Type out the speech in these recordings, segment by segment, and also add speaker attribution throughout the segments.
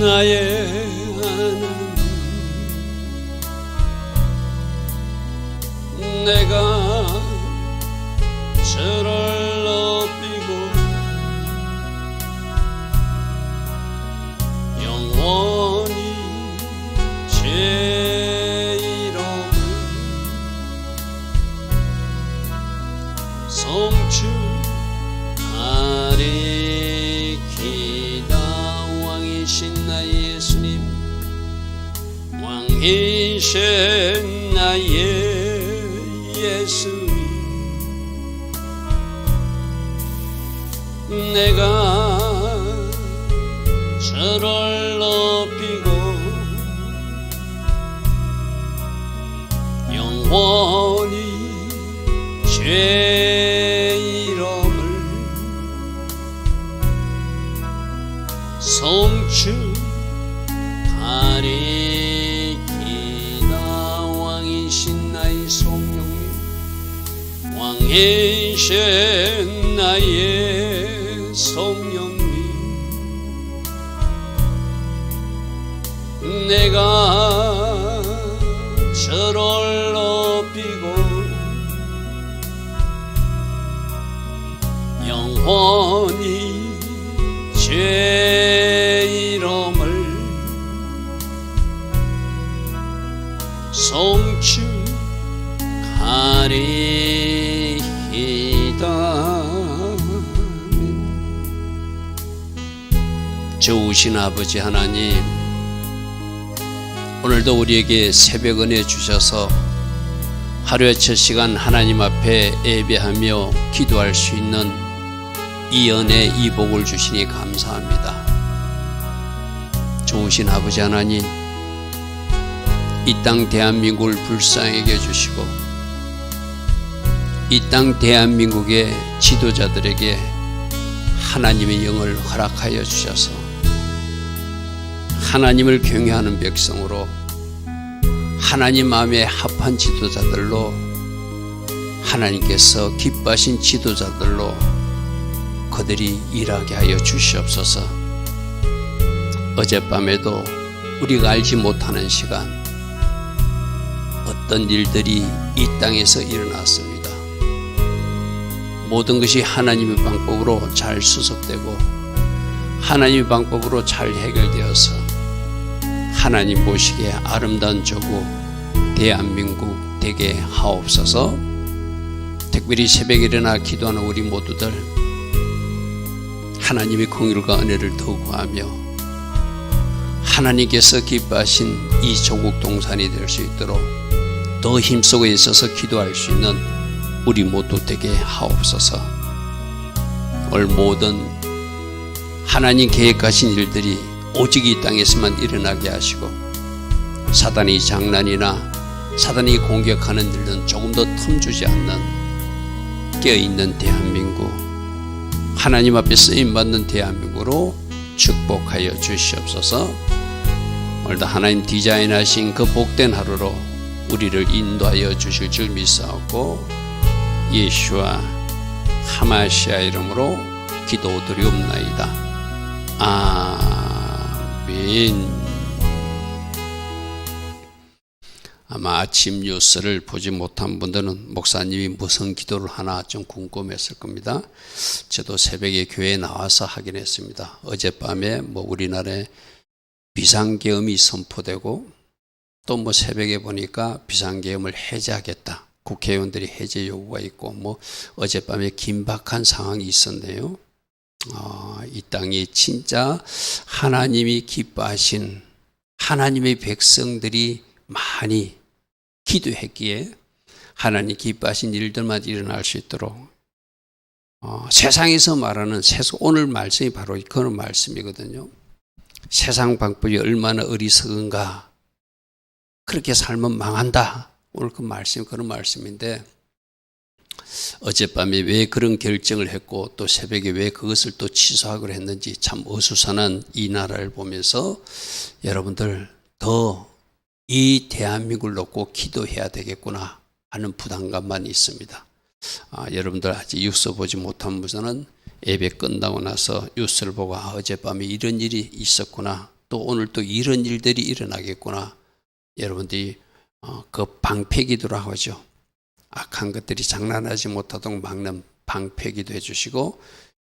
Speaker 1: 나의 하나님, 내가 저를 높이고 영원히 제 이름을 성취하리이다. 왕이신 나의 예수님, 왕이신 나의 예수님, 내가 저를 높이고 영원히 제 이름을 성취하리이다. 왕이신 나의 성령님, 왕이신 나의 성령님, 내가 저를 높이고 영원히 제 이름을 성취하리이다. 좋으신 아버지 하나님, 오늘도 우리에게 새벽 은혜 주셔서 하루의 첫 시간 하나님 앞에 예배하며 기도할 수 있는 이 은혜, 이 복을 주시니 감사합니다. 좋으신 아버지 하나님, 이 땅 대한민국을 불쌍하게 해주시고 이 땅 대한민국의 지도자들에게 하나님의 영을 허락하여 주셔서 하나님을 경외하는 백성으로, 하나님 마음에 합한 지도자들로, 하나님께서 기뻐하신 지도자들로 그들이 일하게 하여 주시옵소서. 어젯밤에도 우리가 알지 못하는 시간 어떤 일들이 이 땅에서 일어났습니다. 모든 것이 하나님의 방법으로 잘 수습되고 하나님의 방법으로 잘 해결되어서 하나님 보시기에 아름다운 조국 대한민국 되게 하옵소서. 특별히 새벽에 일어나 기도하는 우리 모두들 하나님의 긍휼과 은혜를 더욱 구하며 하나님께서 기뻐하신 이 조국 동산이 될 수 있도록 더 힘쓰고 있어서 기도할 수 있는 우리 모두 되게 하옵소서. 오늘 모든 하나님 계획하신 일들이 오직 이 땅에서만 일어나게 하시고 사단이 장난이나 사단이 공격하는 일은 조금 더 틈주지 않는 깨어있는 대한민국, 하나님 앞에 쓰임받는 대한민국으로 축복하여 주시옵소서. 오늘도 하나님 디자인하신 그 복된 하루로 우리를 인도하여 주실 줄 믿사옵고 예수와 하마시아 이름으로 기도드리옵나이다. 아멘. 아마 아침 뉴스를 보지 못한 분들은 목사님이 무슨 기도를 하나 좀 궁금했을 겁니다. 저도 새벽에 교회에 나와서 확인했습니다. 어젯밤에 우리나라에 비상계엄이 선포되고 또 새벽에 보니까 비상계엄을 해제하겠다. 국회의원들이 해제 요구가 있고 어젯밤에 긴박한 상황이 있었네요. 이 땅이 진짜 하나님이 기뻐하신 하나님의 백성들이 많이 기도했기에 하나님 기뻐하신 일들만 일어날 수 있도록 세상에서 말하는 오늘 말씀이 바로 그런 말씀이거든요. 세상 방법이 얼마나 어리석은가, 그렇게 살면 망한다. 오늘 그 말씀이 그런 말씀인데 어젯밤에 왜 그런 결정을 했고 또 새벽에 왜 그것을 또 취소하기로 했는지 참 어수선한 이 나라를 보면서 여러분들 더 이 대한민국을 놓고 기도해야 되겠구나 하는 부담감만 있습니다. 여러분들 아직 뉴스 보지 못한 분들은 예배 끝나고 나서 뉴스를 보고 어젯밤에 이런 일이 있었구나, 또 오늘 또 이런 일들이 일어나겠구나. 여러분들이 그 방패기도라고 하죠. 악한 것들이 장난하지 못하도록 막는 방패기도 해주시고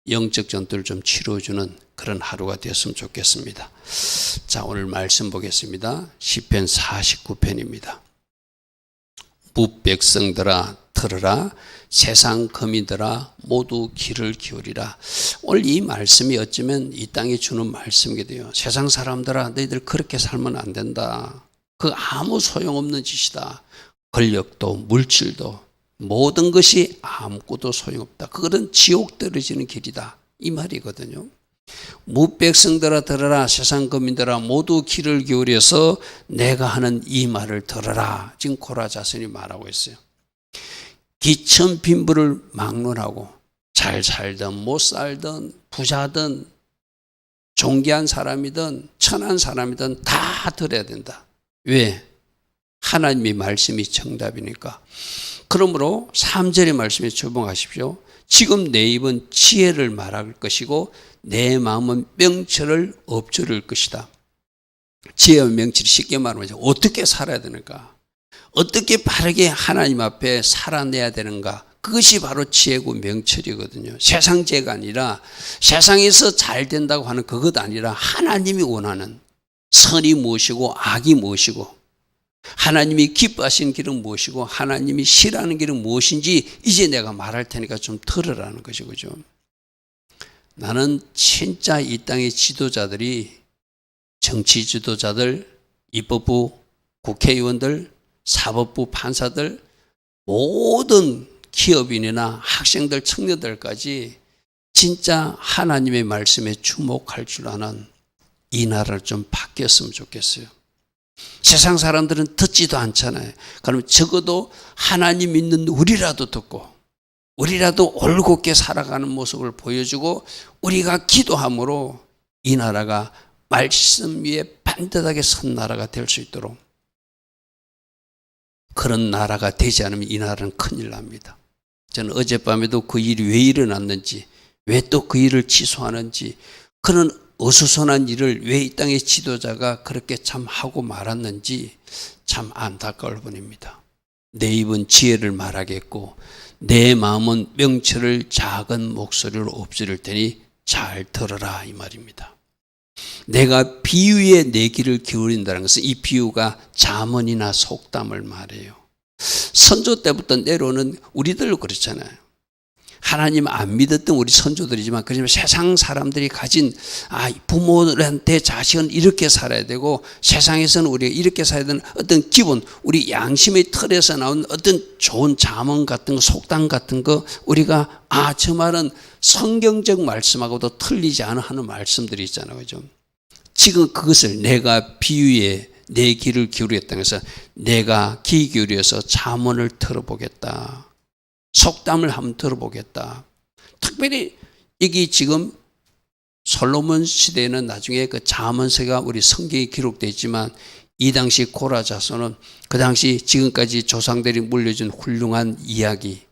Speaker 1: 영적 전투를 좀 치러주는 그런 하루가 되었으면 좋겠습니다. 자, 오늘 말씀 보겠습니다. 시편 49편입니다. 무백성들아 들으라, 세상 거민들아 모두 귀를 기울이라. 오늘 이 말씀이 어쩌면 이 땅에 주는 말씀이게 돼요. 세상 사람들아 너희들 그렇게 살면 안 된다. 그 아무 소용없는 짓이다. 권력도 물질도 모든 것이 아무것도 소용없다. 그것은 지옥 떨어지는 길이다. 이 말이거든요. 무백성들아 들으라, 세상 거민들아 모두 귀를 기울여서 내가 하는 이 말을 들으라. 지금 고라자선이 말하고 있어요. 기천 빈부를 막론하고 잘 살든 못 살든 부자든 존귀한 사람이든 천한 사람이든 다 들어야 된다. 왜? 하나님의 말씀이 정답이니까. 그러므로 3절의 말씀에 주목하십시오. 지금 내 입은 지혜를 말할 것이고 내 마음은 명철을 엎조릴 것이다. 지혜와 명철이 쉽게 말하면 어떻게 살아야 되는가? 어떻게 바르게 하나님 앞에 살아내야 되는가? 그것이 바로 지혜고 명철이거든요. 세상 지혜가 아니라 세상에서 잘 된다고 하는 그것 아니라 하나님이 원하는 선이 무엇이고 악이 무엇이고 하나님이 기뻐하시는 길은 무엇이고 하나님이 싫어하는 길은 무엇인지 이제 내가 말할 테니까 좀 들으라는 것이죠. 그죠? 나는 진짜 이 땅의 지도자들이 정치 지도자들, 입법부 국회의원들, 사법부 판사들, 모든 기업인이나 학생들, 청년들까지 진짜 하나님의 말씀에 주목할 줄 아는 이 나라를 좀 바뀌었으면 좋겠어요. 세상 사람들은 듣지도 않잖아요. 그럼 적어도 하나님 믿는 우리라도 듣고 우리라도 올곧게 살아가는 모습을 보여주고 우리가 기도함으로 이 나라가 말씀 위에 반듯하게 선 나라가 될 수 있도록 그런 나라가 되지 않으면 이 나라는 큰일 납니다. 저는 어젯밤에도 그 일이 왜 일어났는지 왜 또 그 일을 취소하는지 그런 어수선한 일을 왜 이 땅의 지도자가 그렇게 참 하고 말았는지 참 안타까울 뿐입니다. 내 입은 지혜를 말하겠고 내 마음은 명철을 작은 목소리로 엎지를 테니 잘 들어라 이 말입니다. 내가 비유에 내 귀를 기울인다는 것은 이 비유가 잠언이나 속담을 말해요. 선조 때부터 내려오는 우리들도 그렇잖아요. 하나님 안 믿었던 우리 선조들이지만 그렇지만 세상 사람들이 가진 부모들한테 자식은 이렇게 살아야 되고 세상에서는 우리가 이렇게 살아야 되는 어떤 기본 우리 양심의 틀에서 나온 어떤 좋은 잠언 같은 거 속담 같은 거 우리가 저 말은 성경적 말씀하고도 틀리지 않아 하는 말씀들이 있잖아요. 그죠? 지금 그것을 내가 비유에 내 귀를 기울였다는 것은 내가 귀 기울여서 잠언을 들어보겠다. 속담을 한번 들어보겠다. 특별히 여기 지금 솔로몬 시대에는 나중에 그 잠언서가 우리 성경에 기록되어 있지만 이 당시 고라 자손은 그 당시 지금까지 조상들이 물려준 훌륭한 이야기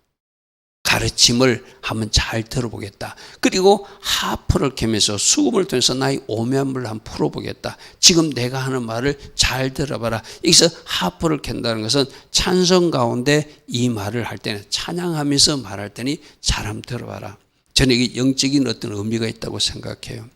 Speaker 1: 가르침을 한번 잘 들어보겠다. 그리고 하프를 캐면서 수금을 통해서 나의 오면물을 한번 풀어보겠다. 지금 내가 하는 말을 잘 들어봐라. 여기서 하프를 캔다는 것은 찬송 가운데 이 말을 할 때는 찬양하면서 말할 때니 잘 한번 들어봐라. 저는 이게 영적인 어떤 의미가 있다고 생각해요.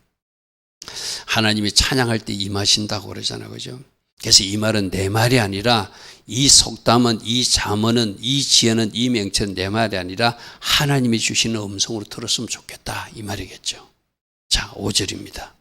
Speaker 1: 하나님이 찬양할 때 임하신다고 그러잖아요. 그죠? 그래서 이 말은 내 말이 아니라 이 속담은 이 잠언은 이 지혜는 이 명철은 내 말이 아니라 하나님이 주시는 음성으로 들었으면 좋겠다 이 말이겠죠. 자 5절입니다.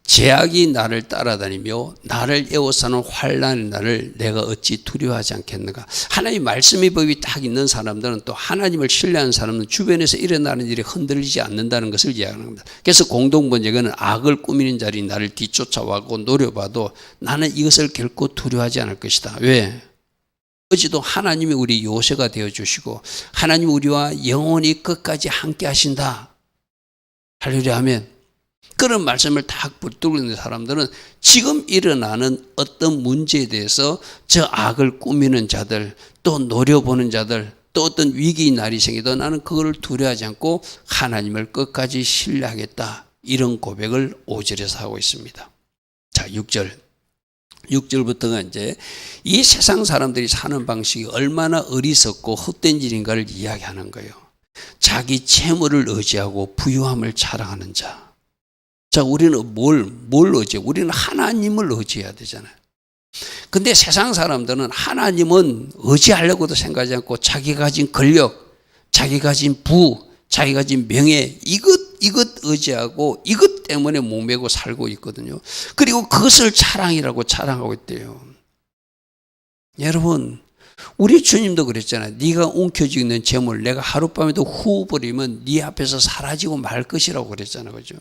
Speaker 1: 제약이 나를 따라다니며 나를 에워싸는 환난의 날을 내가 어찌 두려워하지 않겠는가. 하나님 말씀의 법이 딱 있는 사람들은 또 하나님을 신뢰하는 사람은 주변에서 일어나는 일이 흔들리지 않는다는 것을 이야기합니다. 그래서 공동번역에는 악을 꾸미는 자리 나를 뒤쫓아와고 노려봐도 나는 이것을 결코 두려워하지 않을 것이다. 왜? 어제도 하나님이 우리 요새가 되어주시고 하나님 우리와 영원히 끝까지 함께 하신다. 할렐루야 하면 그런 말씀을 딱 붙들고 있는 사람들은 지금 일어나는 어떤 문제에 대해서 저 악을 꾸미는 자들 또 노려보는 자들 또 어떤 위기의 날이 생기도 나는 그걸 두려워하지 않고 하나님을 끝까지 신뢰하겠다 이런 고백을 5절에서 하고 있습니다. 자, 6절부터가 이제 이 세상 사람들이 사는 방식이 얼마나 어리석고 헛된 일인가를 이야기하는 거예요. 자기 재물을 의지하고 부유함을 자랑하는 자. 자, 우리는 뭘 의지해? 우리는 하나님을 의지해야 되잖아요. 근데 세상 사람들은 하나님은 의지하려고도 생각하지 않고 자기 가진 권력, 자기 가진 부, 자기 가진 명예, 이것 의지하고 이것 때문에 목매고 살고 있거든요. 그리고 그것을 자랑이라고 자랑하고 있대요. 여러분, 우리 주님도 그랬잖아요. 네가 움켜쥐고 있는 재물 내가 하룻밤에도 후 버리면 네 앞에서 사라지고 말 것이라고 그랬잖아요. 그죠?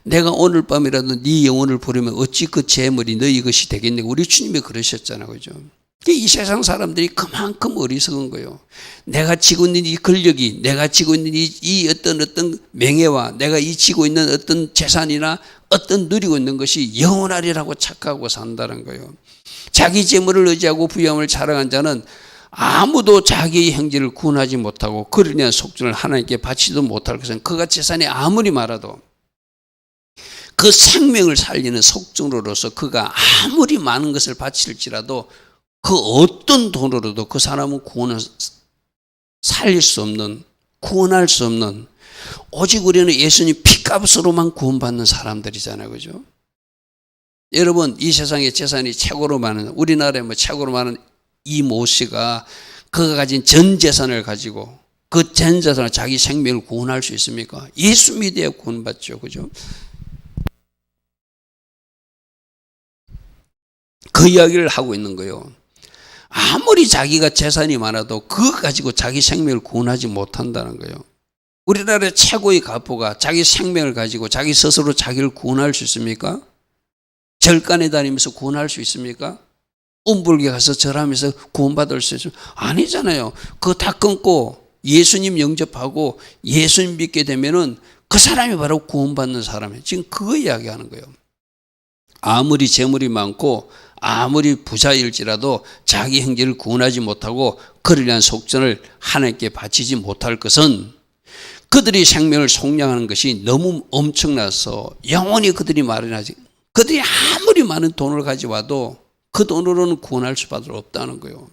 Speaker 1: 내가 오늘 밤이라도 네 영혼을 부르면 어찌 그 재물이 너희 것이 되겠네. 우리 주님이 그러셨잖아요. 그죠? 이 세상 사람들이 그만큼 어리석은 거예요. 내가 지고 있는 이 권력이, 내가 지고 있는 이 어떤 명예와 내가 이 지고 있는 어떤 재산이나 어떤 누리고 있는 것이 영원하리라고 착각하고 산다는 거예요. 자기 재물을 의지하고 부유함을 자랑한 자는 아무도 자기의 형제를 구원하지 못하고 그를 위한 속전을 하나님께 바치도 못할 것은 그가 재산이 아무리 많아도 그 생명을 살리는 속전으로서 그가 아무리 많은 것을 바칠지라도 그 어떤 돈으로도 그 사람은 살릴 수 없는, 구원할 수 없는, 오직 우리는 예수님 피값으로만 구원받는 사람들이잖아요. 그죠? 여러분, 이 세상에 재산이 최고로 많은, 우리나라에 최고로 많은 이 모 씨가 그가 가진 전 재산을 가지고 그 전 재산을 자기 생명을 구원할 수 있습니까? 예수 믿어야 구원받죠. 그죠? 그 이야기를 하고 있는 거예요. 아무리 자기가 재산이 많아도 그거 가지고 자기 생명을 구원하지 못한다는 거예요. 우리나라의 최고의 가포가 자기 생명을 가지고 자기 스스로 자기를 구원할 수 있습니까? 절간에 다니면서 구원할 수 있습니까? 음불에 가서 절하면서 구원받을 수 있습니까? 아니잖아요. 그거 다 끊고 예수님 영접하고 예수님 믿게 되면은 그 사람이 바로 구원받는 사람이에요. 지금 그거 이야기하는 거예요. 아무리 재물이 많고 아무리 부자일지라도 자기 형제를 구원하지 못하고 그를 위한 속전을 하나님께 바치지 못할 것은 그들이 생명을 속량하는 것이 너무 엄청나서 영원히 그들이 마련하지, 그들이 아무리 많은 돈을 가져와도 그 돈으로는 구원할 수밖에 없다는 거예요.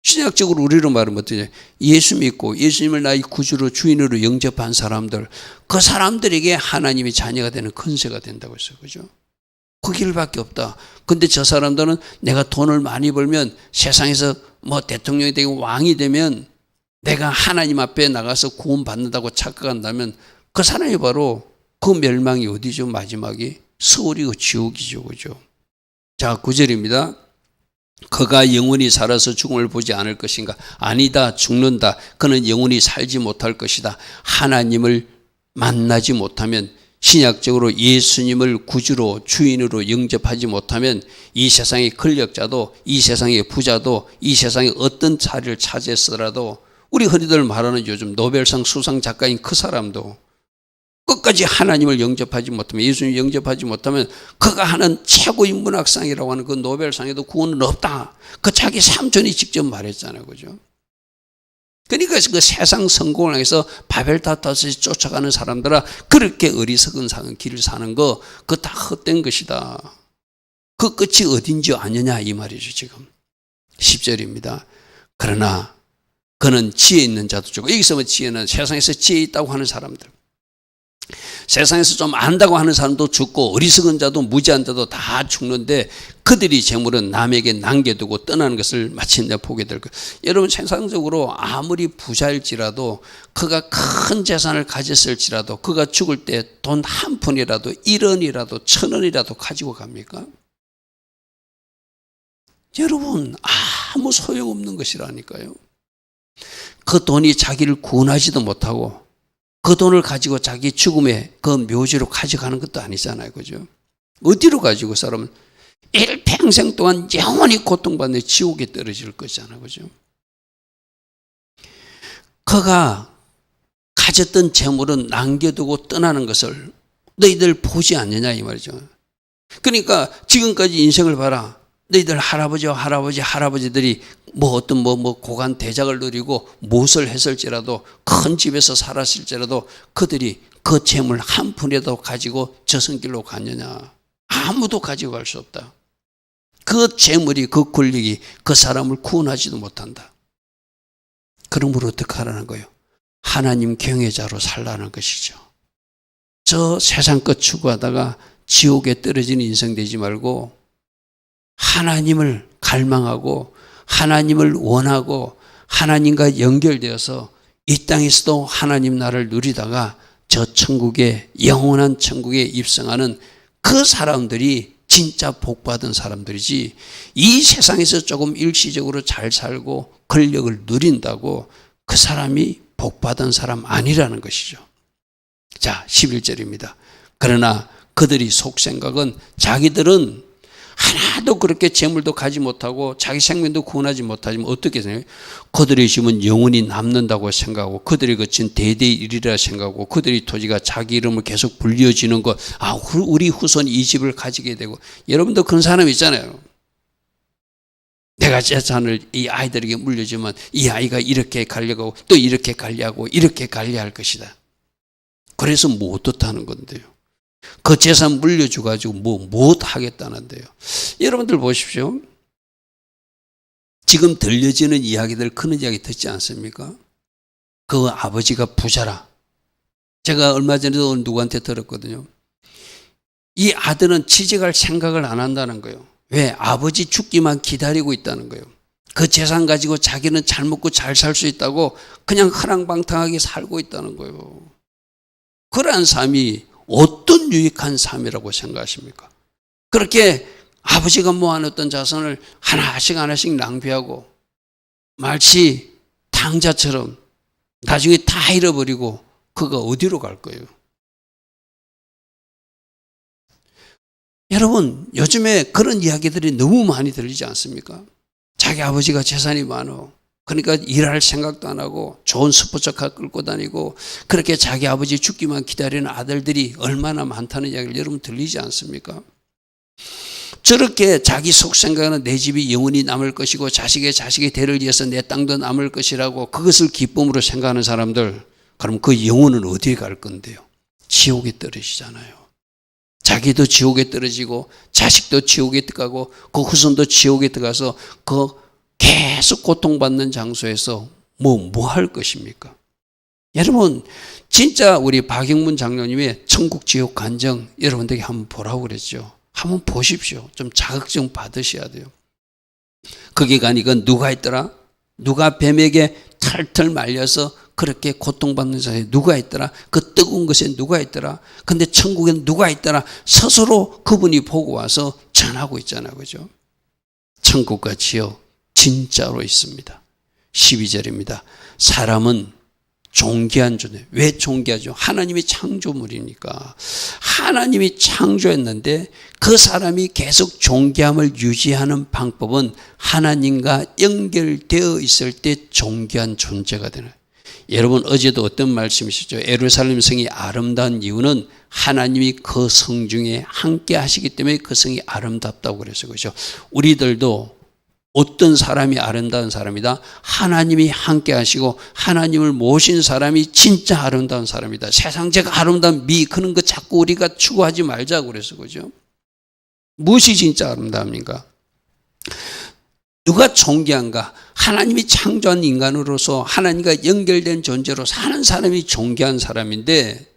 Speaker 1: 신약적으로 우리로 말하면 어떠냐? 예수 믿고 예수님을 나의 구주로 주인으로 영접한 사람들, 그 사람들에게 하나님의 자녀가 되는 권세가 된다고 했어요. 그죠? 그 길밖에 없다. 근데 저 사람들은 내가 돈을 많이 벌면 세상에서 대통령이 되고 왕이 되면 내가 하나님 앞에 나가서 구원받는다고 착각한다면 그 사람이 바로 그 멸망이 어디죠? 마지막이 서울이고 지옥이죠. 그죠? 자, 9절입니다. 그가 영원히 살아서 죽음을 보지 않을 것인가? 아니다. 죽는다. 그는 영원히 살지 못할 것이다. 하나님을 만나지 못하면, 신약적으로 예수님을 구주로 주인으로 영접하지 못하면 이 세상의 권력자도, 이 세상의 부자도, 이 세상의 어떤 자리를 차지했더라도, 우리 흔히들 말하는 요즘 노벨상 수상 작가인 그 사람도 끝까지 하나님을 영접하지 못하면, 예수님 영접하지 못하면 그가 하는 최고의 문학상이라고 하는 그 노벨상에도 구원은 없다. 그 자기 삼촌이 직접 말했잖아요. 그죠? 그러니까 그 세상 성공을 향해서 바벨탑다시 쫓아가는 사람들아, 그렇게 어리석은 길을 사는 거, 그거 다 헛된 것이다. 그 끝이 어딘지 아느냐 이 말이죠. 지금 10절입니다. 그러나 그는 지혜 있는 자도 죽고, 여기서 지혜는 세상에서 지혜 있다고 하는 사람들, 세상에서 좀 안다고 하는 사람도 죽고 어리석은 자도 무지한 자도 다 죽는데 그들이 재물은 남에게 남겨두고 떠나는 것을 마침내 보게 될 거예요. 여러분, 세상적으로 아무리 부자일지라도, 그가 큰 재산을 가졌을지라도 그가 죽을 때 돈 한 푼이라도 1원이라도 1,000원이라도 가지고 갑니까? 여러분, 아무 소용없는 것이라니까요. 그 돈이 자기를 구원하지도 못하고 그 돈을 가지고 자기 죽음의 그 묘지로 가져가는 것도 아니잖아요. 그죠? 어디로 가지고 사람은 일평생 동안 영원히 고통받는 지옥에 떨어질 거잖아요. 그죠? 그가 가졌던 재물은 남겨두고 떠나는 것을 너희들 보지 않느냐 이 말이죠. 그러니까 지금까지 인생을 봐라. 너희들 할아버지들이 뭐 어떤 고관 대작을 누리고 무엇을 했을지라도 큰 집에서 살았을지라도 그들이 그 재물 한 푼이라도 가지고 저승길로 갔느냐? 아무도 가지고 갈 수 없다. 그 재물이, 그 권력이 그 사람을 구원하지도 못한다. 그러므로 어떻게 하라는 거예요? 하나님 경외자로 살라는 것이죠. 저 세상 것 추구하다가 지옥에 떨어지는 인생 되지 말고 하나님을 갈망하고 하나님을 원하고 하나님과 연결되어서 이 땅에서도 하나님 나라를 누리다가 저 천국에, 영원한 천국에 입성하는 그 사람들이 진짜 복받은 사람들이지, 이 세상에서 조금 일시적으로 잘 살고 권력을 누린다고 그 사람이 복받은 사람 아니라는 것이죠. 자, 11절입니다. 그러나 그들이 속생각은 자기들은 하나도 그렇게 재물도 가지 못하고 자기 생명도 구원하지 못하지만 어떻게 생각해요? 그들의 힘은 영원히 남는다고 생각하고 그들이 거친 대대의 일이라 생각하고 그들의 토지가 자기 이름을 계속 불려지는 것, 우리 후손이 이 집을 가지게 되고. 여러분도 그런 사람 있잖아요. 내가 재산을 이 아이들에게 물려주면 이 아이가 이렇게 가려고 또 이렇게 관리하고 이렇게 관리할 것이다. 그래서 못 어떻다는 건데요. 그 재산 물려줘가지고 못 하겠다는데요. 여러분들 보십시오. 지금 들려지는 이야기들, 그런 이야기 듣지 않습니까? 그 아버지가 부자라. 제가 얼마 전에도 누구한테 들었거든요. 이 아들은 취직할 생각을 안 한다는 거예요. 왜? 아버지 죽기만 기다리고 있다는 거예요. 그 재산 가지고 자기는 잘 먹고 잘 살 수 있다고 그냥 허랑방탕하게 살고 있다는 거예요. 그러한 삶이 어떤 유익한 삶이라고 생각하십니까? 그렇게 아버지가 모아놓던 자산을 하나씩 낭비하고 마치 탕자처럼 나중에 다 잃어버리고 그가 어디로 갈 거예요? 여러분, 요즘에 그런 이야기들이 너무 많이 들리지 않습니까? 자기 아버지가 재산이 많어. 그러니까 일할 생각도 안 하고 좋은 스포츠카 끌고 다니고 그렇게 자기 아버지 죽기만 기다리는 아들들이 얼마나 많다는 이야기를 여러분 들리지 않습니까? 저렇게 자기 속 생각은 내 집이 영원히 남을 것이고 자식의 대를 이어서 내 땅도 남을 것이라고 그것을 기쁨으로 생각하는 사람들, 그럼 그 영혼은 어디에 갈 건데요? 지옥에 떨어지잖아요. 자기도 지옥에 떨어지고 자식도 지옥에 들어가고 그 후손도 지옥에 들어가서 그 계속 고통받는 장소에서 뭐 할 것입니까? 여러분, 진짜 우리 박영문 장로님의 천국 지옥 간증 여러분들에게 한번 보라고 그랬죠. 한번 보십시오. 좀 자극 좀 받으셔야 돼요. 거기 가니까 누가 있더라? 누가 뱀에게 털털 말려서 그렇게 고통받는 자에 누가 있더라? 그 뜨거운 것에 누가 있더라? 근데 천국엔 누가 있더라? 스스로 그분이 보고 와서 전하고 있잖아요. 그죠? 천국과 지옥 진짜로 있습니다. 12절입니다. 사람은 존귀한 존재. 왜 존귀하죠? 하나님이 창조물이니까. 하나님이 창조했는데 그 사람이 계속 존귀함을 유지하는 방법은 하나님과 연결되어 있을 때 존귀한 존재가 되는 거예요. 여러분, 어제도 어떤 말씀이시죠? 예루살렘 성이 아름다운 이유는 하나님이 그 성 중에 함께 하시기 때문에 그 성이 아름답다고 그래서 그렇죠. 우리들도 어떤 사람이 아름다운 사람이다? 하나님이 함께 하시고 하나님을 모신 사람이 진짜 아름다운 사람이다. 세상적 아름다운 그런 거 자꾸 우리가 추구하지 말자고 그래서 그죠? 무엇이 진짜 아름다움인가? 누가 존귀한가? 하나님이 창조한 인간으로서 하나님과 연결된 존재로 사는 사람이 존귀한 사람인데,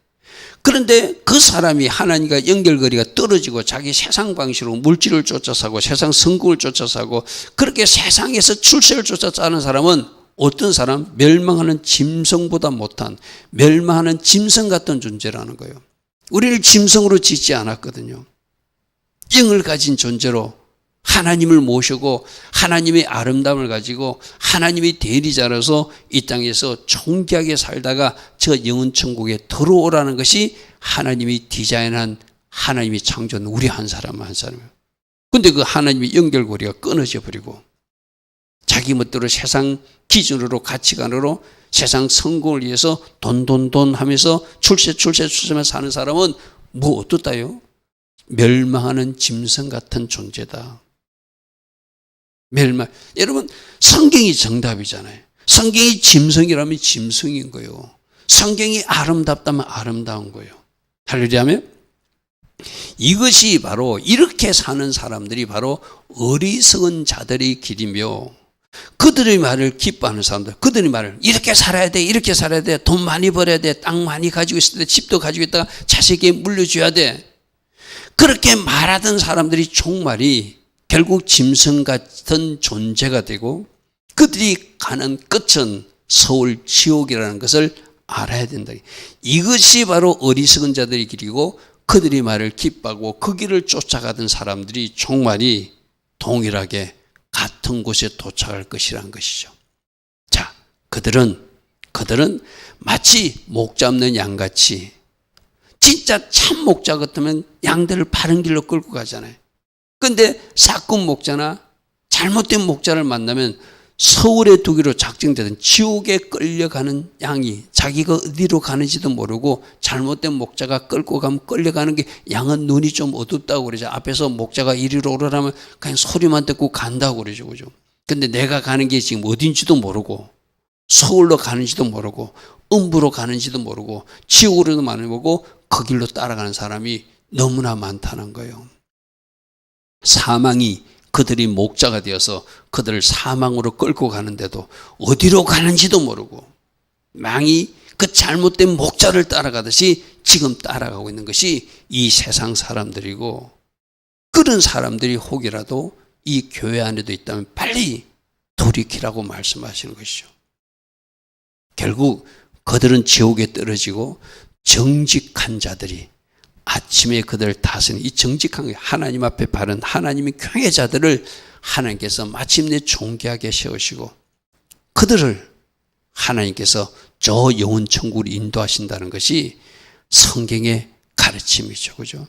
Speaker 1: 그런데 그 사람이 하나님과 연결거리가 떨어지고 자기 세상 방식으로 물질을 쫓아 사고 세상 성공을 쫓아 사고 그렇게 세상에서 출세를 쫓아 사는 사람은 어떤 사람? 멸망하는 짐승보다 못한, 멸망하는 짐승 같은 존재라는 거예요. 우리를 짐승으로 짓지 않았거든요. 영을 가진 존재로 하나님을 모시고 하나님의 아름다움을 가지고 하나님의 대리자로서 이 땅에서 존귀하게 살다가 저 영원 천국에 들어오라는 것이 하나님이 디자인한, 하나님이 창조한 우리 한 사람 한 사람이에요. 그런데 그 하나님의 연결고리가 끊어져 버리고 자기 멋대로 세상 기준으로 가치관으로 세상 성공을 위해서 돈 하면서 출세만 사는 사람은 뭐 어떻다요? 멸망하는 짐승 같은 존재다. 멸망. 여러분, 성경이 정답이잖아요. 성경이 짐승이라면 짐승인 거예요. 성경이 아름답다면 아름다운 거예요. 할렐루야며. 이것이 바로 이렇게 사는 사람들이 바로 어리석은 자들의 길이며, 그들의 말을 기뻐하는 사람들, 그들의 말을 이렇게 살아야 돼, 이렇게 살아야 돼, 돈 많이 벌어야 돼, 땅 많이 가지고 있을 때 집도 가지고 있다가 자식에게 물려줘야 돼, 그렇게 말하던 사람들이 종말이 결국 짐승 같은 존재가 되고, 그들이 가는 끝은 서울 지옥이라는 것을 알아야 된다. 이것이 바로 어리석은 자들의 길이고, 그들이 말을 기뻐하고 그 길을 쫓아가던 사람들이 종말이 동일하게 같은 곳에 도착할 것이라는 것이죠. 자, 그들은 마치 목 잡는 양같이, 진짜 참 목자 같으면 양들을 바른 길로 끌고 가잖아요. 그런데 사꾼 목자나 잘못된 목자를 만나면 서울에 두기로 작정되던 지옥에 끌려가는 양이 자기가 어디로 가는지도 모르고, 잘못된 목자가 끌고 가면 끌려가는 게, 양은 눈이 좀 어둡다고 그러죠. 앞에서 목자가 이리로 오라면 그냥 소리만 듣고 간다고 그러죠. 그죠? 근데 내가 가는 게 지금 어딘지도 모르고, 서울로 가는지도 모르고, 음부로 가는지도 모르고, 지옥으로도 모르고, 그 길로 따라가는 사람이 너무나 많다는 거예요. 사망이 그들이 목자가 되어서 그들을 사망으로 끌고 가는데도 어디로 가는지도 모르고, 망이 그 잘못된 목자를 따라가듯이 지금 따라가고 있는 것이 이 세상 사람들이고, 그런 사람들이 혹이라도 이 교회 안에도 있다면 빨리 돌이키라고 말씀하시는 것이죠. 결국 그들은 지옥에 떨어지고, 정직한 자들이 아침에 그들을 다스리는, 이 정직한 하나님 앞에 바른 하나님의 경외자들을 하나님께서 마침내 존귀하게 세우시고, 그들을 하나님께서 저 영혼 천국으로 인도하신다는 것이 성경의 가르침이죠. 그죠?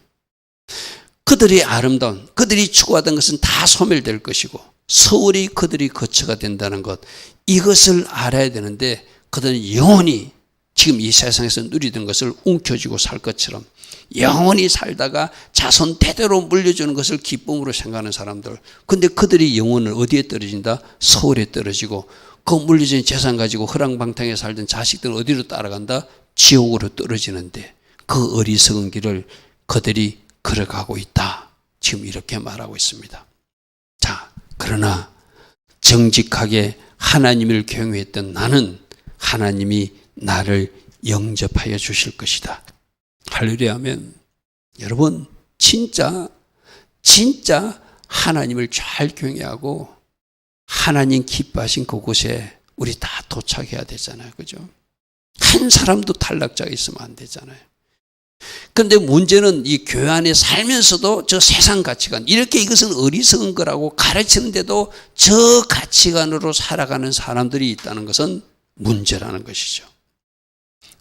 Speaker 1: 그들이 아름다운, 그들이 추구하던 것은 다 소멸될 것이고, 서울이 그들이 거처가 된다는 것, 이것을 알아야 되는데, 그들은 영원히 지금 이 세상에서 누리던 것을 움켜쥐고 살 것처럼 영원히 살다가 자손 대대로 물려주는 것을 기쁨으로 생각하는 사람들. 근데 그들이 영혼을 어디에 떨어진다? 서울에 떨어지고, 그 물려진 재산 가지고 허랑방탕에 살던 자식들은 어디로 따라간다? 지옥으로 떨어지는데, 그 어리석은 길을 그들이 걸어가고 있다. 지금 이렇게 말하고 있습니다. 자, 그러나 정직하게 하나님을 경외했던 나는 하나님이 나를 영접하여 주실 것이다. 할렐루야 하면, 여러분 진짜 하나님을 잘 경외하고 하나님 기뻐하신 그곳에 우리 다 도착해야 되잖아요. 그죠? 한 사람도 탈락자가 있으면 안 되잖아요. 그런데 문제는 이 교회 안에 살면서도 저 세상 가치관, 이렇게 이것은 어리석은 거라고 가르치는데도 저 가치관으로 살아가는 사람들이 있다는 것은 문제라는 것이죠.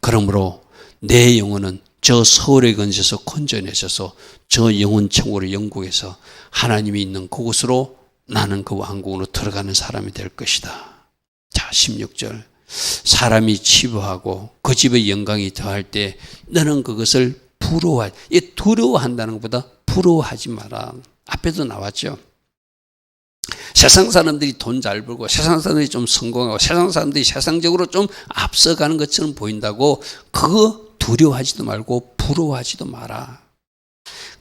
Speaker 1: 그러므로 내 영혼은 저 서울의 근처에서 건져내셔서 저 영혼 천국으로, 영국에서 하나님이 있는 그곳으로 나는 그 왕국으로 들어가는 사람이 될 것이다. 자, 16절. 사람이 치부하고 그 집의 영광이 더할 때 너는 그것을 부러워하지, 두려워한다는 것보다 부러워하지 마라. 앞에도 나왔죠. 세상 사람들이 돈 잘 벌고, 세상 사람들이 좀 성공하고, 세상 사람들이 세상적으로 좀 앞서가는 것처럼 보인다고 그거 두려워하지도 말고 부러워하지도 마라.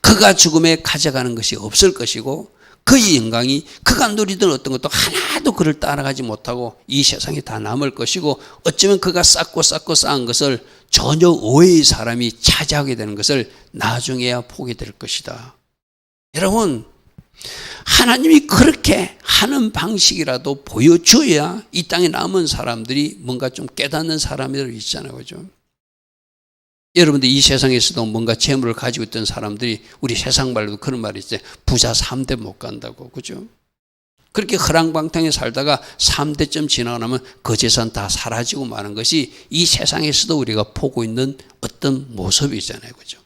Speaker 1: 그가 죽음에 가져가는 것이 없을 것이고, 그의 영광이 그가 누리던 어떤 것도 하나도 그를 따라가지 못하고 이 세상에 다 남을 것이고, 어쩌면 그가 쌓고 쌓은 것을 전혀 오해의 사람이 차지하게 되는 것을 나중에야 보게 될 것이다. 여러분, 하나님이 그렇게 하는 방식이라도 보여줘야 이 땅에 남은 사람들이 뭔가 좀 깨닫는 사람들 있잖아요. 그죠? 여러분들 이 세상에서도 뭔가 재물을 가지고 있던 사람들이, 우리 세상 말로도 그런 말이 있어요. 부자 3대 못 간다고. 그죠? 그렇게 허랑방탕에 살다가 3대쯤 지나고 나면 그 재산 다 사라지고 마는 것이 이 세상에서도 우리가 보고 있는 어떤 모습이잖아요. 그죠?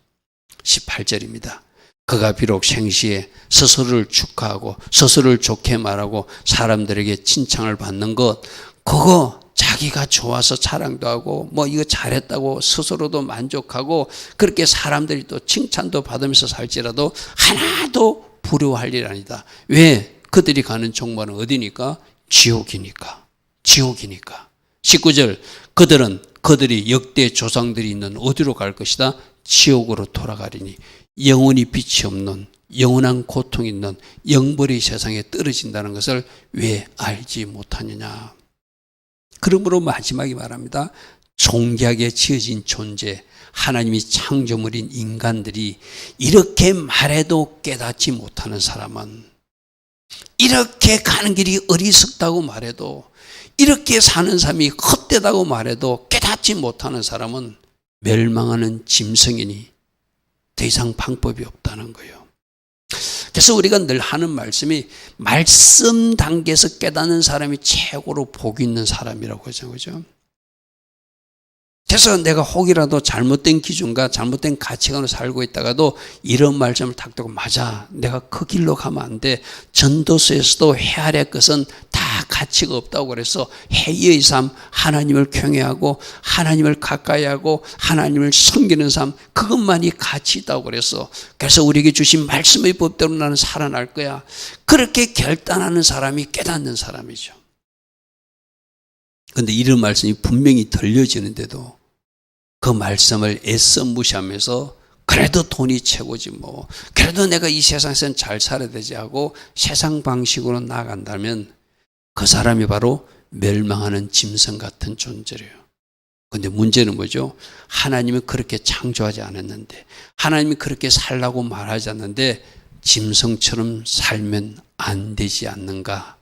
Speaker 1: 18절입니다. 그가 비록 생시에 스스로를 축하하고 스스로를 좋게 말하고 사람들에게 칭찬을 받는 것, 그거 자기가 좋아서 자랑도 하고 뭐 이거 잘했다고 스스로도 만족하고 그렇게 사람들이 또 칭찬도 받으면서 살지라도 하나도 부러워할 일 아니다. 왜? 그들이 가는 종말은 어디니까? 지옥이니까. 19절, 그들은 그들이 역대 조상들이 있는 어디로 갈 것이다? 지옥으로 돌아가리니 영원히 빛이 없는 영원한 고통이 있는 영벌의 세상에 떨어진다는 것을 왜 알지 못하느냐. 그러므로 마지막에 말합니다. 존귀하게 지어진 존재, 하나님이 창조물인 인간들이 이렇게 말해도 깨닫지 못하는 사람은, 이렇게 가는 길이 어리석다고 말해도, 이렇게 사는 삶이 헛되다고 말해도 깨닫지 못하는 사람은 멸망하는 짐승이니 더 이상 방법이 없다는 거예요. 그래서 우리가 늘 하는 말씀이 말씀 단계에서 깨닫는 사람이 최고로 복이 있는 사람이라고 하죠. 그죠? 그래서 내가 혹이라도 잘못된 기준과 잘못된 가치관으로 살고 있다가도 이런 말씀을 탁 두고, 맞아, 내가 그 길로 가면 안 돼. 전도서에서도 해야 할 것은 다 가치가 없다고 그래서 해의 삶, 하나님을 경외하고 하나님을 가까이 하고 하나님을 섬기는 삶, 그것만이 가치 있다고 그래서, 그래서 우리에게 주신 말씀의 법대로 나는 살아날 거야. 그렇게 결단하는 사람이 깨닫는 사람이죠. 그런데 이런 말씀이 분명히 들려지는데도 그 말씀을 애써 무시하면서 그래도 돈이 최고지 뭐, 그래도 내가 이 세상에서는 잘 살아야 되지 하고 세상 방식으로 나아간다면 그 사람이 바로 멸망하는 짐승 같은 존재래요. 그런데 문제는 뭐죠? 하나님은 그렇게 창조하지 않았는데, 하나님이 그렇게 살라고 말하지 않는데 짐승처럼 살면 안 되지 않는가?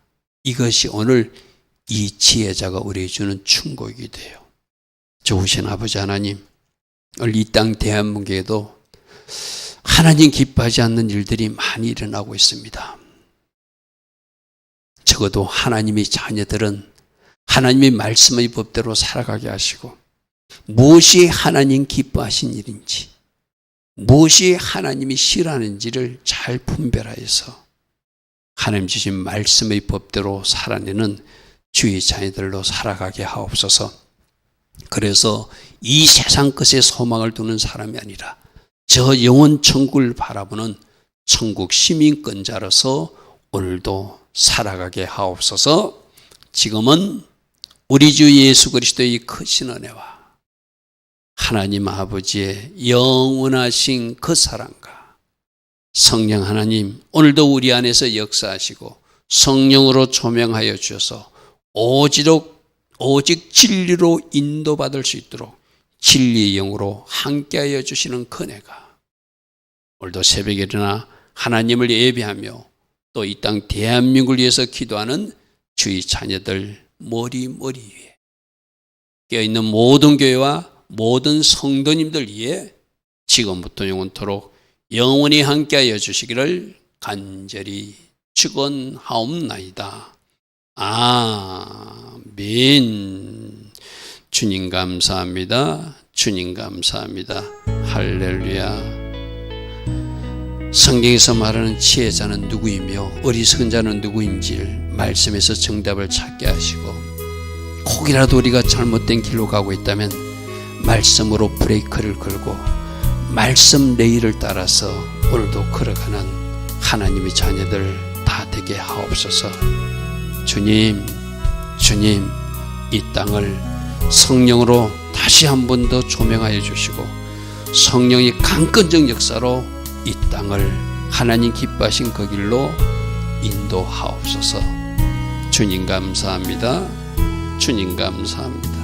Speaker 1: 이것이 오늘 이 지혜자가 우리에게 주는 충고이게 돼요. 좋으신 아버지 하나님, 오늘 이 땅 대한민국에도 하나님 기뻐하지 않는 일들이 많이 일어나고 있습니다. 적어도 하나님의 자녀들은 하나님의 말씀의 법대로 살아가게 하시고, 무엇이 하나님 기뻐하신 일인지, 무엇이 하나님이 싫어하는지를 잘 분별하여서 하나님 주신 말씀의 법대로 살아내는 주의 자녀들로 살아가게 하옵소서. 그래서 이 세상 것에 소망을 두는 사람이 아니라 저 영원 천국을 바라보는 천국 시민권자로서 오늘도 살아가게 하옵소서. 지금은 우리 주 예수 그리스도의 크신 은혜와 하나님 아버지의 영원하신 그 사랑과 성령 하나님, 오늘도 우리 안에서 역사하시고 성령으로 조명하여 주셔서 오직 진리로 인도받을 수 있도록 진리의 영으로 함께하여 주시는 은혜가 오늘도 새벽에 일어나 하나님을 예배하며 또 이 땅 대한민국을 위해서 기도하는 주의 자녀들 머리 위에 깨어있는 모든 교회와 모든 성도님들 위해 지금부터 영원토록 영원히 함께하여 주시기를 간절히 축원하옵나이다. 아멘. 주님 감사합니다. 주님 감사합니다. 할렐루야. 성경에서 말하는 지혜자는 누구이며 어리석은 자는 누구인지를 말씀에서 정답을 찾게 하시고, 혹이라도 우리가 잘못된 길로 가고 있다면 말씀으로 브레이크를 걸고 말씀 레일을 따라서 오늘도 걸어가는 하나님의 자녀들 다 되게 하옵소서. 주님, 이 땅을 성령으로 다시 한 번 더 조명하여 주시고 성령의 강건적 역사로 이 땅을 하나님 기뻐하신 그 길로 인도하옵소서. 주님 감사합니다. 주님 감사합니다.